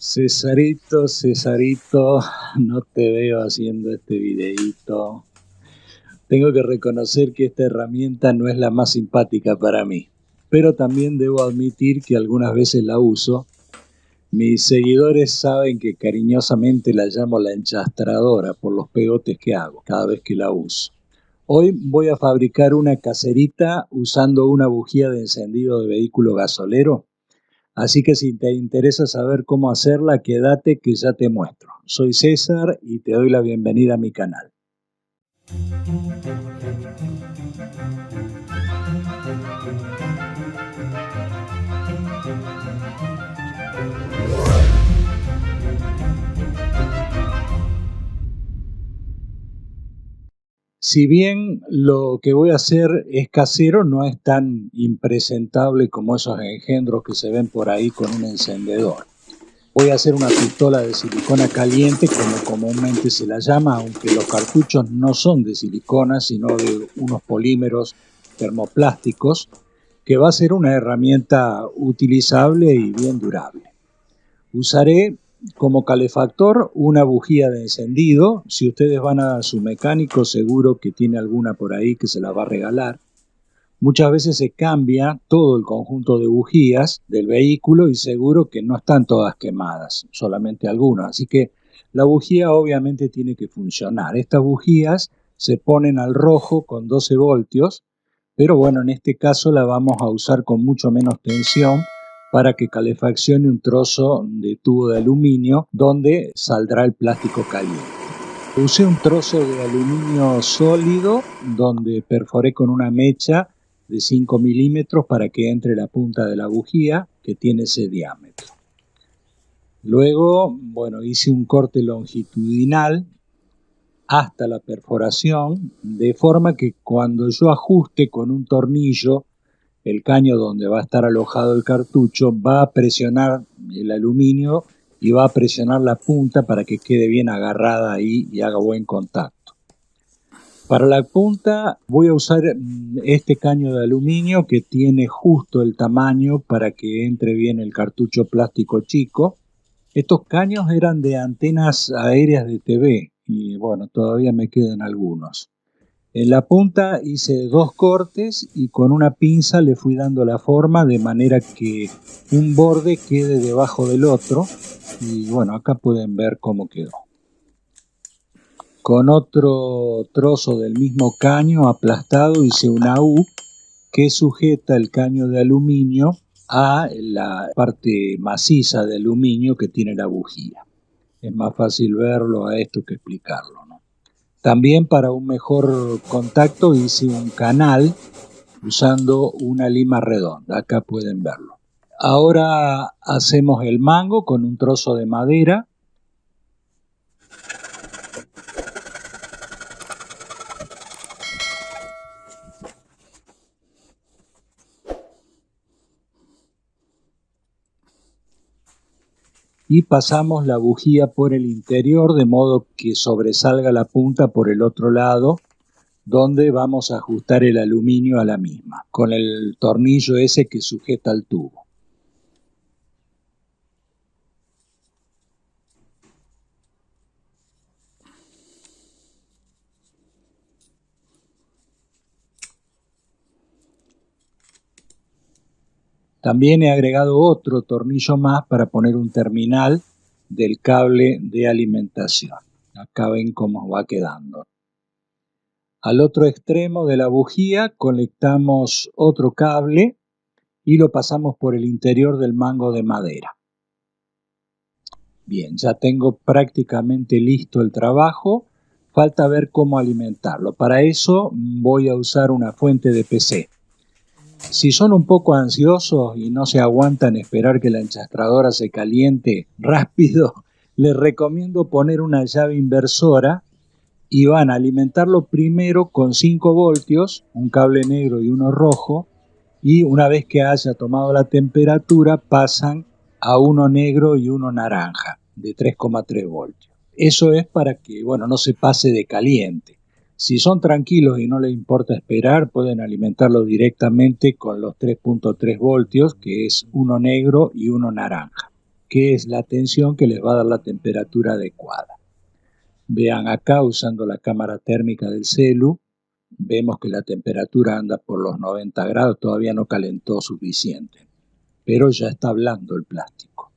Cesarito, no te veo haciendo este videíto. Tengo que reconocer que esta herramienta no es la más simpática para mí, pero también debo admitir que algunas veces la uso. Mis seguidores saben que cariñosamente la llamo la enchastradora por los pegotes que hago cada vez que la uso. Hoy voy a fabricar una caserita usando una bujía de encendido de vehículo gasolero. Así que si te interesa saber cómo hacerla, quédate que ya te muestro. Soy César y te doy la bienvenida a mi canal. Si bien lo que voy a hacer es casero, no es tan impresentable como esos engendros que se ven por ahí con un encendedor. Voy a hacer una pistola de silicona caliente, como comúnmente se la llama, aunque los cartuchos no son de silicona, sino de unos polímeros termoplásticos, que va a ser una herramienta utilizable y bien durable. Usaré como calefactor una bujía de encendido. Si ustedes van a su mecánico, seguro que tiene alguna por ahí que se la va a regalar. Muchas veces se cambia todo el conjunto de bujías del vehículo y seguro que no están todas quemadas, solamente algunas. Así que la bujía obviamente tiene que funcionar. Estas bujías se ponen al rojo con 12 voltios, pero bueno, en este caso la vamos a usar con mucho menos tensión para que calefaccione un trozo de tubo de aluminio donde saldrá el plástico caliente. Usé un trozo de aluminio sólido donde perforé con una mecha de 5 milímetros para que entre la punta de la bujía que tiene ese diámetro. Luego, hice un corte longitudinal hasta la perforación, de forma que cuando yo ajuste con un tornillo el caño donde va a estar alojado el cartucho, va a presionar el aluminio y va a presionar la punta para que quede bien agarrada ahí y haga buen contacto. Para la punta voy a usar este caño de aluminio que tiene justo el tamaño para que entre bien el cartucho plástico chico. Estos caños eran de antenas aéreas de TV y todavía me quedan algunos. En la punta hice 2 cortes y con una pinza le fui dando la forma de manera que un borde quede debajo del otro. Y acá pueden ver cómo quedó. Con otro trozo del mismo caño aplastado hice una U que sujeta el caño de aluminio a la parte maciza de aluminio que tiene la bujía. Es más fácil verlo a esto que explicarlo, ¿no? También para un mejor contacto hice un canal usando una lima redonda. Acá pueden verlo. Ahora hacemos el mango con un trozo de madera. Y pasamos la bujía por el interior de modo que sobresalga la punta por el otro lado, donde vamos a ajustar el aluminio a la misma, con el tornillo ese que sujeta el tubo. También he agregado otro tornillo más para poner un terminal del cable de alimentación. Acá ven cómo va quedando. Al otro extremo de la bujía conectamos otro cable y lo pasamos por el interior del mango de madera. Bien, ya tengo prácticamente listo el trabajo. Falta ver cómo alimentarlo. Para eso voy a usar una fuente de PC. Si son un poco ansiosos y no se aguantan esperar que la enchastradora se caliente rápido, les recomiendo poner una llave inversora y van a alimentarlo primero con 5 voltios, un cable negro y uno rojo, y una vez que haya tomado la temperatura pasan a uno negro y uno naranja de 3,3 voltios. Eso es para que no se pase de caliente. Si son tranquilos y no les importa esperar, pueden alimentarlo directamente con los 3,3 voltios, que es uno negro y uno naranja, que es la tensión que les va a dar la temperatura adecuada. Vean acá, usando la cámara térmica del celu, vemos que la temperatura anda por los 90 grados, todavía no calentó suficiente, pero ya está blando el plástico.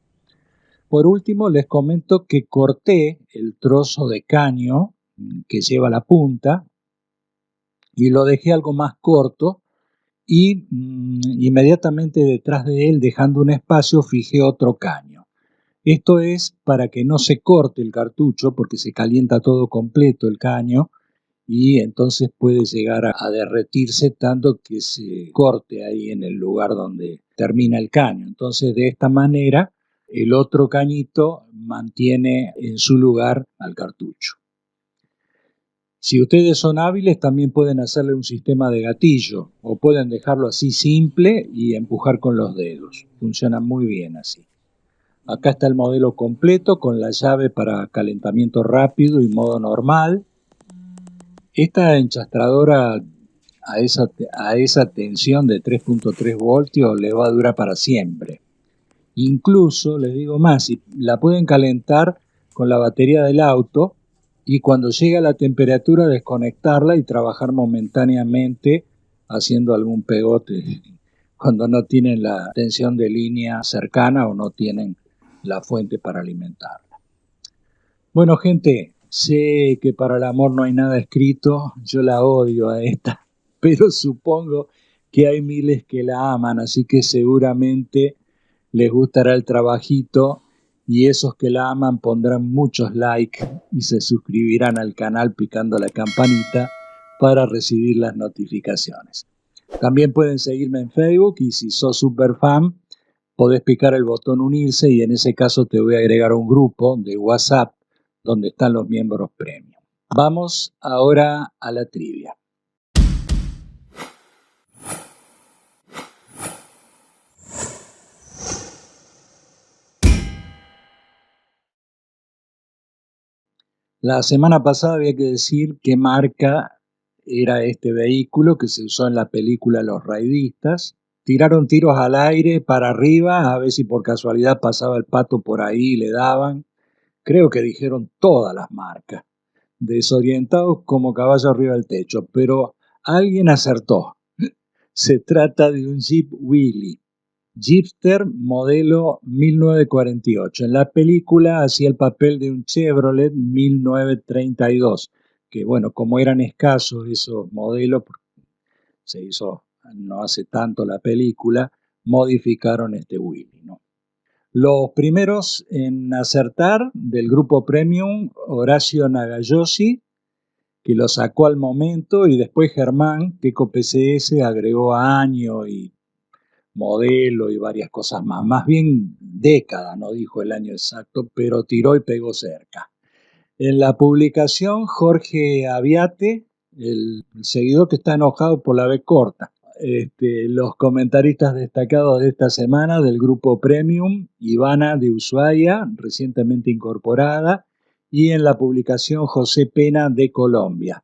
Por último, les comento que corté el trozo de caño que lleva la punta y lo dejé algo más corto y inmediatamente detrás de él, dejando un espacio, fijé otro caño. Esto es para que no se corte el cartucho porque se calienta todo completo el caño y entonces puede llegar a derretirse tanto que se corte ahí en el lugar donde termina el caño. Entonces, de esta manera, el otro cañito mantiene en su lugar al cartucho. Si ustedes son hábiles, también pueden hacerle un sistema de gatillo o pueden dejarlo así simple y empujar con los dedos. Funciona muy bien así. Acá está el modelo completo con la llave para calentamiento rápido y modo normal. Esta enchastradora a esa tensión de 3.3 voltios le va a durar para siempre. Incluso, les digo más, si la pueden calentar con la batería del auto y cuando llega la temperatura desconectarla y trabajar momentáneamente haciendo algún pegote cuando no tienen la tensión de línea cercana o no tienen la fuente para alimentarla. Bueno, gente, sé que para el amor no hay nada escrito, yo la odio a esta, pero supongo que hay miles que la aman, así que seguramente les gustará el trabajito y esos que la aman pondrán muchos likes y se suscribirán al canal picando la campanita para recibir las notificaciones. También pueden seguirme en Facebook y si sos super fan, podés picar el botón unirse y en ese caso te voy a agregar a un grupo de WhatsApp donde están los miembros premium. Vamos ahora a la trivia. La semana pasada había que decir qué marca era este vehículo que se usó en la película Los Raidistas. Tiraron tiros al aire para arriba a ver si por casualidad pasaba el pato por ahí y le daban. Creo que dijeron todas las marcas. Desorientados como caballo arriba del techo, pero alguien acertó. Se trata de un Jeep Willys. Jeepster modelo 1948. En la película hacía el papel de un Chevrolet 1932, que bueno, como eran escasos esos modelos, se hizo no hace tanto la película, modificaron este Willys, ¿no? Los primeros en acertar del grupo Premium, Horacio Nagayoshi, que lo sacó al momento, y después Germán, Teco PCS, agregó año y modelo y varias cosas más. Más bien década, no dijo el año exacto, pero tiró y pegó cerca. En la publicación, Jorge Aviate, el seguidor que está enojado por la B corta. Los comentaristas destacados de esta semana del grupo Premium, Ivana de Ushuaia, recientemente incorporada, y en la publicación José Pena de Colombia.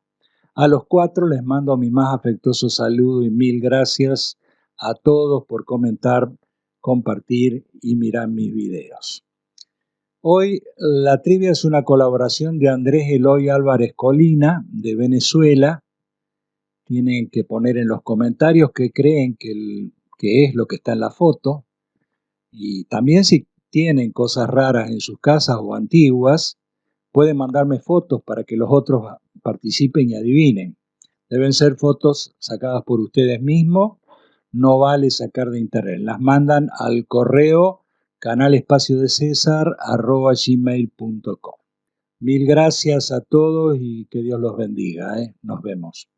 A los cuatro les mando mi más afectuoso saludo y mil gracias a todos por comentar, compartir y mirar mis videos. Hoy la trivia es una colaboración de Andrés Eloy Álvarez Colina, de Venezuela. Tienen que poner en los comentarios qué creen que es lo que está en la foto. Y también si tienen cosas raras en sus casas o antiguas, pueden mandarme fotos para que los otros participen y adivinen. Deben ser fotos sacadas por ustedes mismos, no vale sacar de internet. Las mandan al correo canalespacioDeCesar@gmail.com. Mil gracias a todos y que Dios los bendiga. Nos vemos.